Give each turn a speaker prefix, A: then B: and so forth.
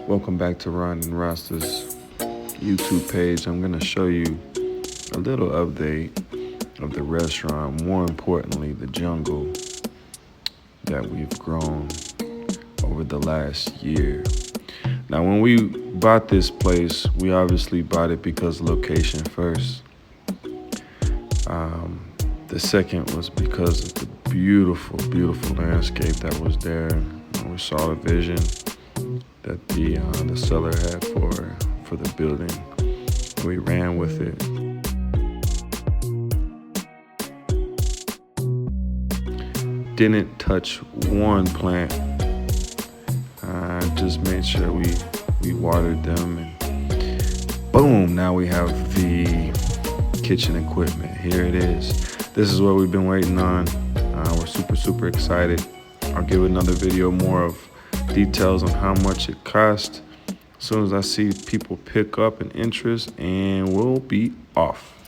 A: Welcome back to Ron and Rasta's YouTube page. I'm going to show you a little update of the restaurant, more importantly, the jungle that we've grown over the last year. Now, when we bought this place, we obviously bought it because location first. The second was because of the beautiful, beautiful landscape that was there. We saw the vision that the seller had for the building. We ran with it. Didn't touch one plant. Just made sure we watered them, and boom, now we have the kitchen equipment. Here it is. This is what we've been waiting on. We're super excited. I'll give another video more of details on how much it cost as soon as I see people pick up an interest, and we'll be off.